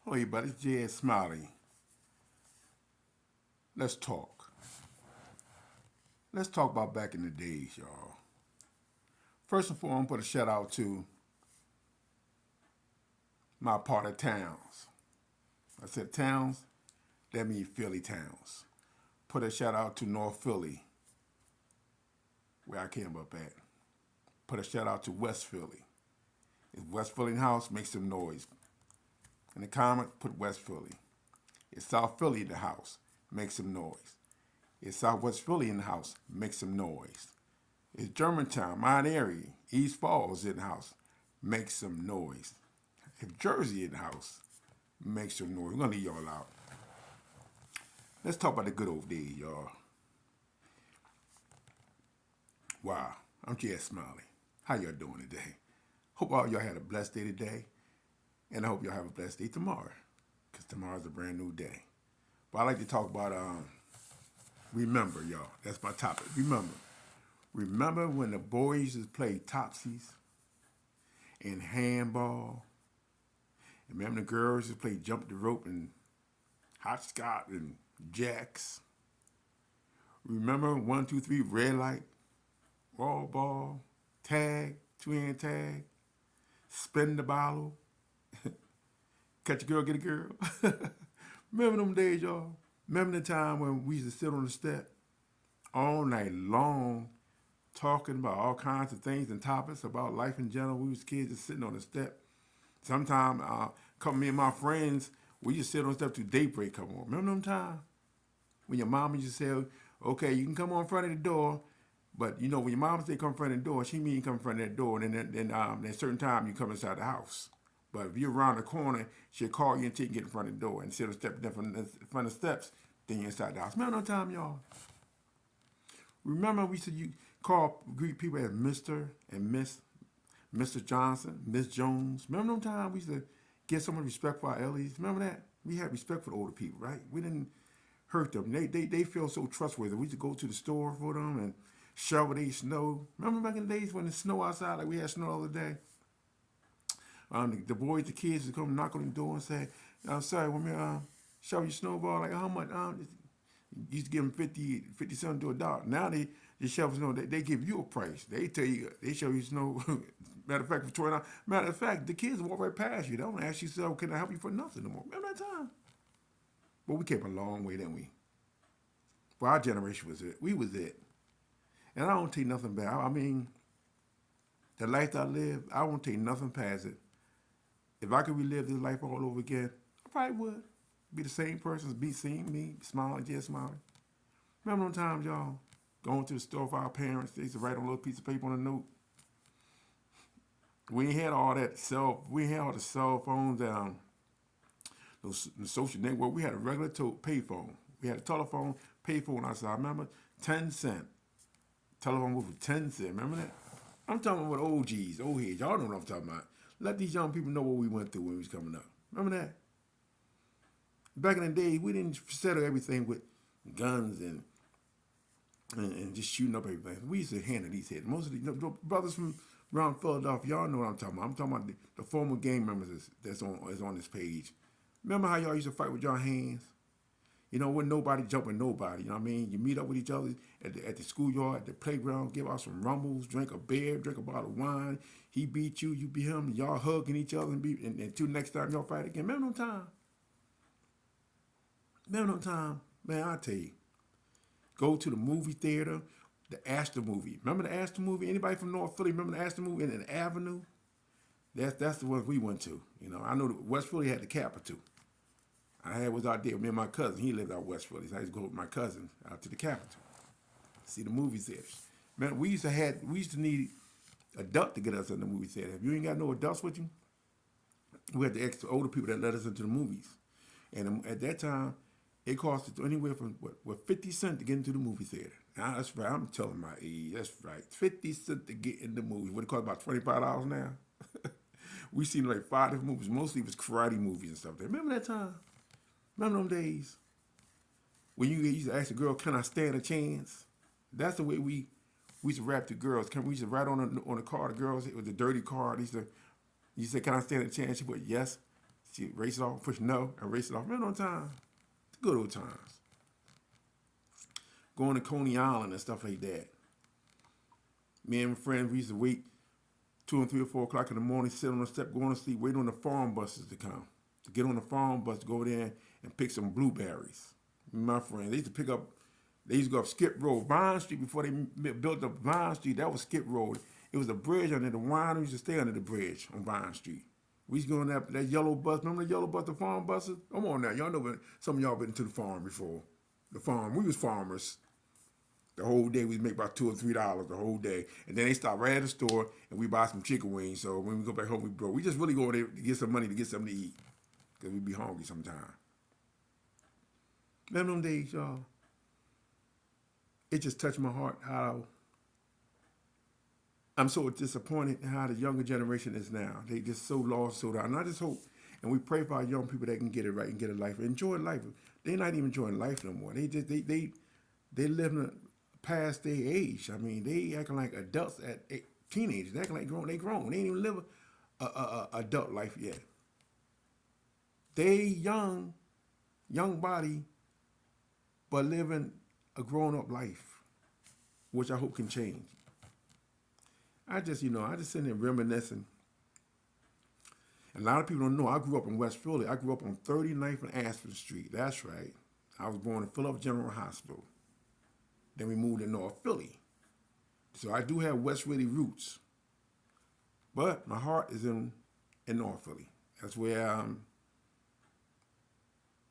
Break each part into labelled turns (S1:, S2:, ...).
S1: Hello, everybody. It's Jed Smiley. Let's talk. Let's talk about back in the days, y'all. First and foremost, put a shout out to my part of towns. I said towns, that means Philly towns. Put a shout out to North Philly, where I came up at. Put a shout out to West Philly. If West Philly in the house, make some noise. In the comment, put West Philly. If South Philly in the house, make some noise. If Southwest Philly in the house, make some noise. It's Germantown, Mount Airy, East Falls in the house. Make some noise. If Jersey in the house, make some noise. We're gonna leave y'all out. Let's talk about the good old days, y'all. Wow, I'm Jed Smiley. How y'all doing today? Hope all y'all had a blessed day today, and I hope y'all have a blessed day tomorrow, because tomorrow's a brand new day. But I like to talk about remember, y'all. That's my topic. Remember when the boys used to play topsies and handball. Remember the girls who played jump the rope and hopscotch and jacks. Remember 1, 2, 3 red light, wall ball, tag, two-hand tag, spin the bottle, catch a girl, get a girl. Remember them days, y'all? Remember the time when we used to sit on the step all night long talking about all kinds of things and topics about life in general. We was kids just sitting on the step. Sometimes, come me and my friends, we just sit on the step till daybreak come on. Remember them time when your mama used to say, "Okay, you can come on in front of the door," but you know when your mama say come in front of the door, she mean come in front of that door, and then at a certain time you come inside the house. But if you're around the corner, she'll call you until you get in front of the door and sit on the step in front of the steps. Then you're inside the house. Remember that time, y'all? Remember we used to greet people as Mister and Miss, Mr. Johnson, Miss Jones. Remember them times we used to get some respect for our elders? Remember that? We had respect for the older people, right? We didn't hurt them. They feel so trustworthy. We used to go to the store for them and shovel their snow. Remember back in the days when the snow outside, like we had snow the other day? The boys, the kids would come knock on the door and say, "I'm sorry, want me shovel your snowball? Like how much?" You used to give them 50 cents to $1. Now they shovel snow. They give you a price. They tell you they show you snow. Matter of fact, for $20. Matter of fact, the kids walk right past you. They don't ask you, "So can I help you for nothing no more?" Remember that time? But we came a long way, didn't we? For our generation was it. We was it. And I don't take nothing back. I mean, the life I lived, I won't take nothing past it. If I could relive this life all over again, I probably would. Be the same person, be seeing me, smiling, just smiling. Remember those times, y'all? Going to the store for our parents, they used to write on a little piece of paper on a note. We ain't had all that we ain't had all the cell phones and those the social network. We had a regular payphone. We had a telephone, payphone outside. I remember 10 cent. Telephone booth for 10 cent. Remember that? I'm talking about OGs, old heads. Y'all know what I'm talking about. Let these young people know what we went through when we was coming up. Remember that? Back in the day, we didn't settle everything with guns and just shooting up everything. We used to handle these heads. Most of the brothers from around Philadelphia, y'all know what I'm talking about. I'm talking about the former gang members that's on this page. Remember how y'all used to fight with your hands? You know, with nobody jumping nobody. You know what I mean? You meet up with each other at the schoolyard, at the playground, give out some rumbles, drink a beer, drink a bottle of wine. He beat you, you beat him, y'all hugging each other and until next time y'all fight again. Remember no time? Remember no time? Man, I tell you, go to the movie theater, the Astor movie. Remember the Astor movie? Anybody from North Philly remember the Astor movie in the Avenue? That's the ones we went to. You know, I know that West Philly had the Capitol. Was out there with me and my cousin. He lived out West Philly. So I used to go with my cousin out to the Capitol, see the movie theaters. Man, we used to need adult to get us in the movie theater. If you ain't got no adults with you, we had the extra older people that let us into the movies. And at that time, it cost us anywhere from 50 cents to get into the movie theater. Now that's right. I'm telling my age. That's right. 50 cents to get in the movie. What it cost about $25 now? We seen like 5 different movies. Mostly it was karate movies and stuff. Remember that time? Remember them days when you used to ask a girl, "Can I stand a chance?" That's the way we used to rap to girls. We used to write on the car. The girls, it was a dirty car. You said, "Can I stand a chance?" She put yes. She race it off, push no, and race it off. Remember those times? The good old times. Going to Coney Island and stuff like that. Me and my friends, we used to wait 2 and 3 or 4 o'clock in the morning, sit on the step, go to sleep, wait on the farm buses to come. To get on the farm bus to go there and pick some blueberries. My friends, they used to go up Skip Road, Vine Street, before they built up Vine Street. That was Skip Road. It was a bridge under the winery. We used to stay under the bridge on Vine Street. We used to go on that yellow bus. Remember the yellow bus, the farm buses? Come on now. Y'all know some of y'all been to the farm before. The farm. We was farmers. The whole day we make about $2 or $3 the whole day. And then they stop right at the store and we buy some chicken wings. So when we go back home, we broke. We just really go there to get some money to get something to eat. Because we be hungry sometimes. Remember them days, y'all? It just touched my heart how I'm so disappointed in how the younger generation is now. They just so lost, so down. And I just hope, and we pray for our young people that can get it right and get a life, enjoy life. They're not even enjoying life no more. They living past their age. I mean, they acting like adults teenagers. They acting like they grown. They ain't even live a adult life yet. They young body, but living a grown up life, which I hope can change. I just sitting there reminiscing. And a lot of people don't know, I grew up in West Philly. I grew up on 39th and Aspen Street. That's right. I was born in Philadelphia General Hospital. Then we moved to North Philly. So I do have West Philly roots. But my heart is in North Philly. That's where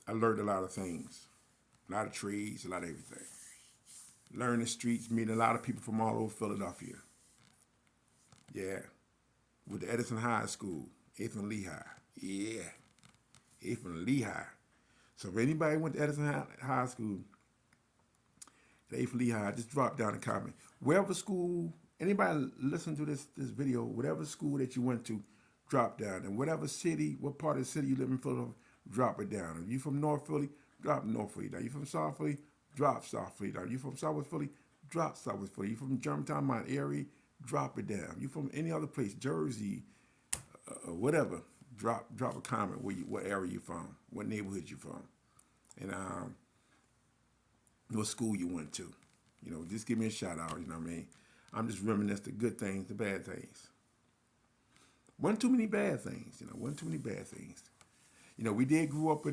S1: I learned a lot of things. A lot of trades, a lot of everything. Learning the streets, meeting a lot of people from all over Philadelphia. Yeah. With the Edison High School, 8th and Lehigh. Yeah. 8th and Lehigh. So if anybody went to Edison High School, 8th and Lehigh, just drop down a comment. Wherever school, anybody listen to this video, whatever school that you went to, drop down. And whatever city, what part of the city you live in Philadelphia, drop it down. If you from North Philly, drop North Philly down. You from South Philly, drop South Philly down. You from Southwest Philly, drop Southwest Philly. You from Germantown, Mount Airy, drop it down. You from any other place, Jersey, whatever, drop a comment what area you from, what neighborhood you from, and what school you went to. Just give me a shout out. You know what I mean? I'm just reminiscing the good things, the bad things. Wasn't too many bad things. Wasn't too many bad things. We did grow up.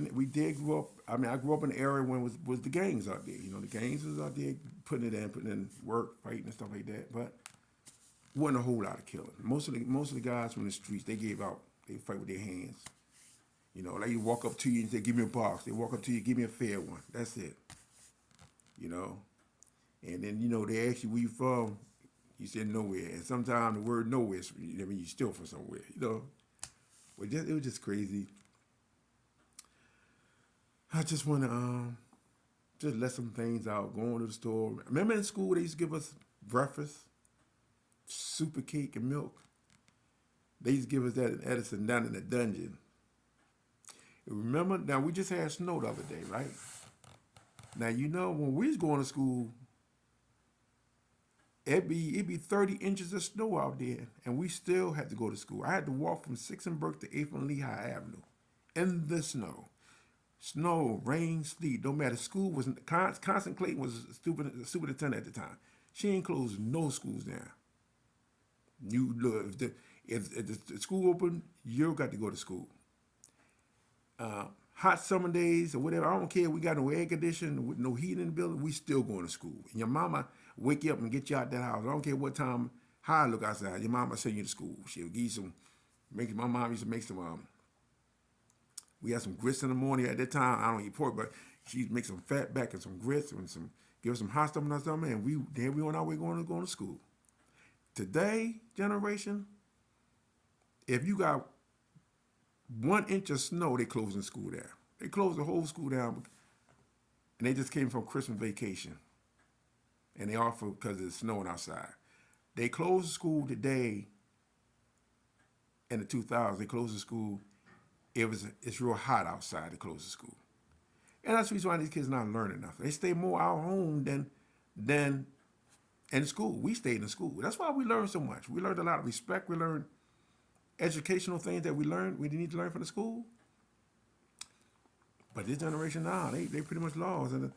S1: I mean, I grew up in an area when it was the gangs out there. The gangs was out there putting in work, fighting and stuff like that. But wasn't a whole lot of killing. Most of the guys from the streets, they gave out. They fight with their hands. Like you walk up to you and say, "Give me a box." They walk up to you, "Give me a fair one." That's it. And then they ask you where you from. You said nowhere, and sometimes the word nowhere, you still from somewhere. But it was just crazy. I just want to just let some things out. Going to the store. Remember in school they used to give us breakfast, super cake and milk. They used to give us that in Edison down in the dungeon. Remember? Now we just had snow the other day, right? Now when we was going to school, it'd be 30 inches of snow out there, and we still had to go to school. I had to walk from 6th and Burke to 8th and Lehigh Avenue in the snow. Snow, rain, sleet, don't matter. School was Constant Clayton was a superintendent at the time. She ain't closed no schools down. You look, if the school open, you got to go to school. Hot summer days or whatever, I don't care. We got no air conditioning, with no heat in the building. We still going to school. And your mama wake you up and get you out that house. I don't care what time, how I look outside. Your mama send you to school. She'll give you some. My mom used to make some. We had some grits in the morning at that time. I don't eat pork, but she'd make some fat back and some grits and give us some hot stuff and stuff. And we on our way going to school. Today, generation, if you got 1 inch of snow, they closing school down. They closed the whole school down, and they just came from Christmas vacation, and they offer because it's snowing outside. They closed the school today. In the 2000s, they closed the school. It's real hot outside to close the school, and that's the reason why these kids not learning enough. They stay more at home than in school. We stayed in school. That's why we learned so much. We learned a lot of respect. We learned educational things that we need to learn from the school. But this generation now, they pretty much lost, and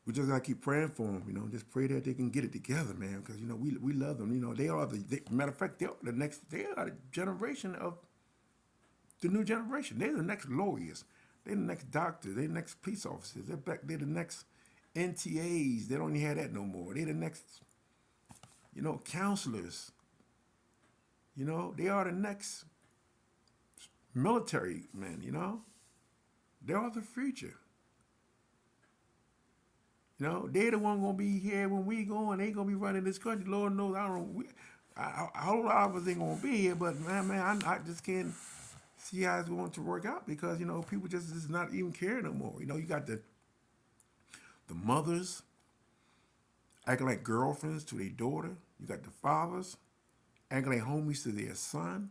S1: we just gotta keep praying for them. Just pray that they can get it together, man. Because we love them. They are matter of fact, they are the next. They are the generation of the new generation. They're the next lawyers. They're the next doctors. They're the next police officers. They're the next NTAs. They don't even have that no more. They're the next, counselors. They are the next military men. They are the future. They're the one gonna be here when we go, and they gonna be running this country. Lord knows, I don't. A whole lot of us ain't gonna be here, but man, I just can't see how it's going to work out because people just not even care no more. You got the mothers acting like girlfriends to their daughter. You got the fathers acting like homies to their son.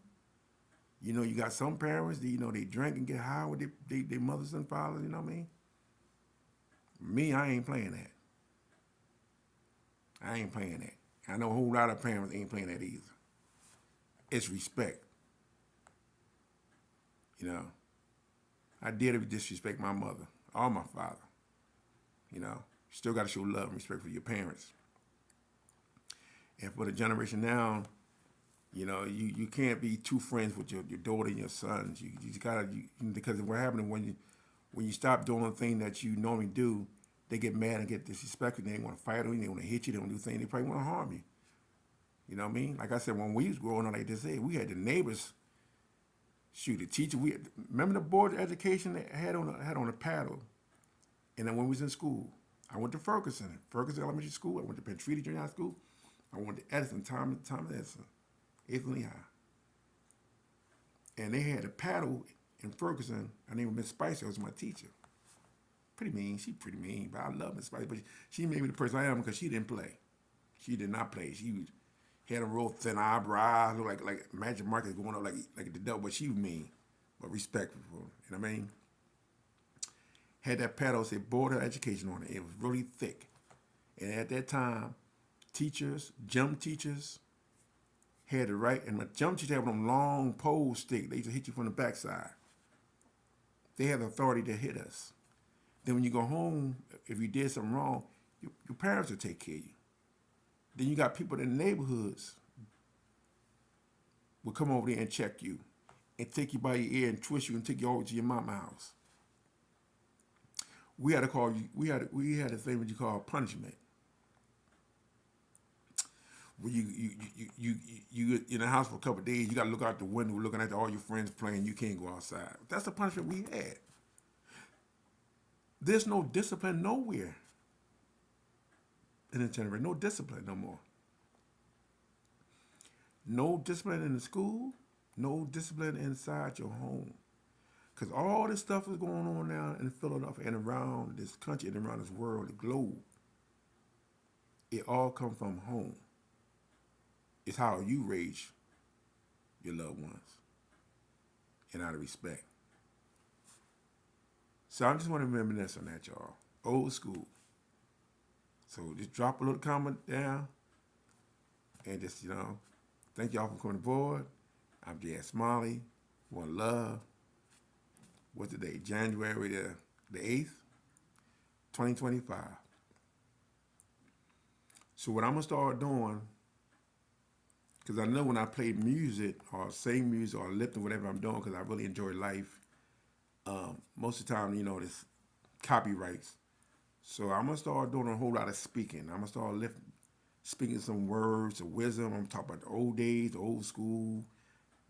S1: You got some parents that, they drink and get high with their mothers and fathers. You know what I mean? Me, I ain't playing that. I ain't playing that. I know a whole lot of parents ain't playing that either. It's respect. I did disrespect my mother or my father. You still got to show love and respect for your parents. And for the generation now, you can't be two friends with your daughter and your sons. You just gotta because what happens when you stop doing the thing that you normally do, they get mad and get disrespectful. They want to fight on you. They want to hit you. They want to do things. They probably want to harm you. You know what I mean? Like I said, when we was growing up, like they said, we had the neighbors. Shoot, the teacher. Remember the board of education that had on a paddle. And then when we was in school, I went to Ferguson Elementary School. I went to Pentrita Junior High School. I went to Edison, Thomas Edison, Edison Lehigh. And they had a paddle in Ferguson. Her name was Miss Spicer. Was my teacher. Pretty mean. She pretty mean, but I love Miss Spicer. But she made me the person I am because she didn't play. She did not play. She had a real thin eyebrow, looked like Magic Marcus going up like the devil. But she was mean, but respectful. You know what I mean? Had that paddle say board of education on it. It was really thick. And at that time, gym teachers, had the right, and my gym teacher had them long pole stick. They used to hit you from the backside. They had the authority to hit us. Then when you go home, if you did something wrong, your parents will take care of you. Then you got people in the neighborhoods will come over there and check you and take you by your ear and twist you and take you over to your mama's house. We had a thing what you call punishment. Where you in the house for a couple of days, you got to look out the window, looking at all your friends playing. You can't go outside. That's the punishment we had. There's no discipline nowhere in the generation. No discipline no more. No discipline in the school. No discipline inside your home. Because all this stuff is going on now in Philadelphia and around this country and around this world, the globe. It all comes from home. It's how you raise your loved ones and out of respect. So I just want to reminisce on that, y'all. Old school. So just drop a little comment down and just, thank y'all for coming aboard. I'm J.S. Smiley. One love. What's the date? January the 8th, 2025. So what I'm going to start doing, because I know when I play music or sing music or lip and whatever I'm doing, because I really enjoy life, most of the time, there's copyrights. So I'm going to start doing a whole lot of speaking. I'm going to start speaking some words of wisdom. I'm going to talk about the old days, the old school,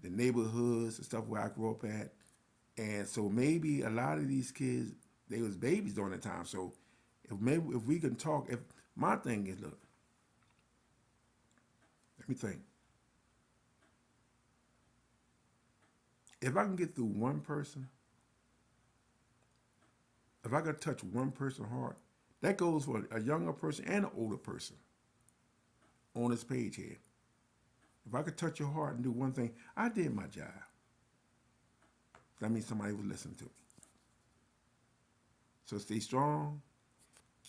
S1: the neighborhoods, the stuff where I grew up at. And so maybe a lot of these kids, they was babies during the time. So if we can talk, if my thing is, look, let me think. If I can get through one person, if I could touch one person's heart, that goes for a younger person and an older person on this page here. If I could touch your heart and do one thing, I did my job. That means somebody was listening to me. So stay strong,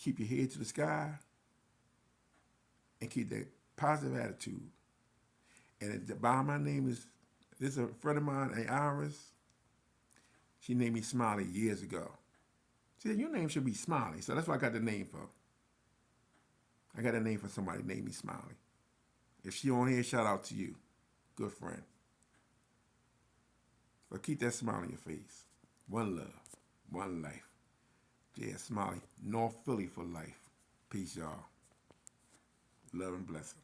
S1: keep your head to the sky, and keep that positive attitude. And at the bottom of my name is, this is a friend of mine, Iris. She named me Smiley years ago. She said, your name should be Smiley. So that's what I got the name for. I got a name for somebody named me Smiley. If she on here, shout out to you. Good friend. But keep that smile on your face. One love. One life. J.S. Smiley. North Philly for life. Peace, y'all. Love and blessing.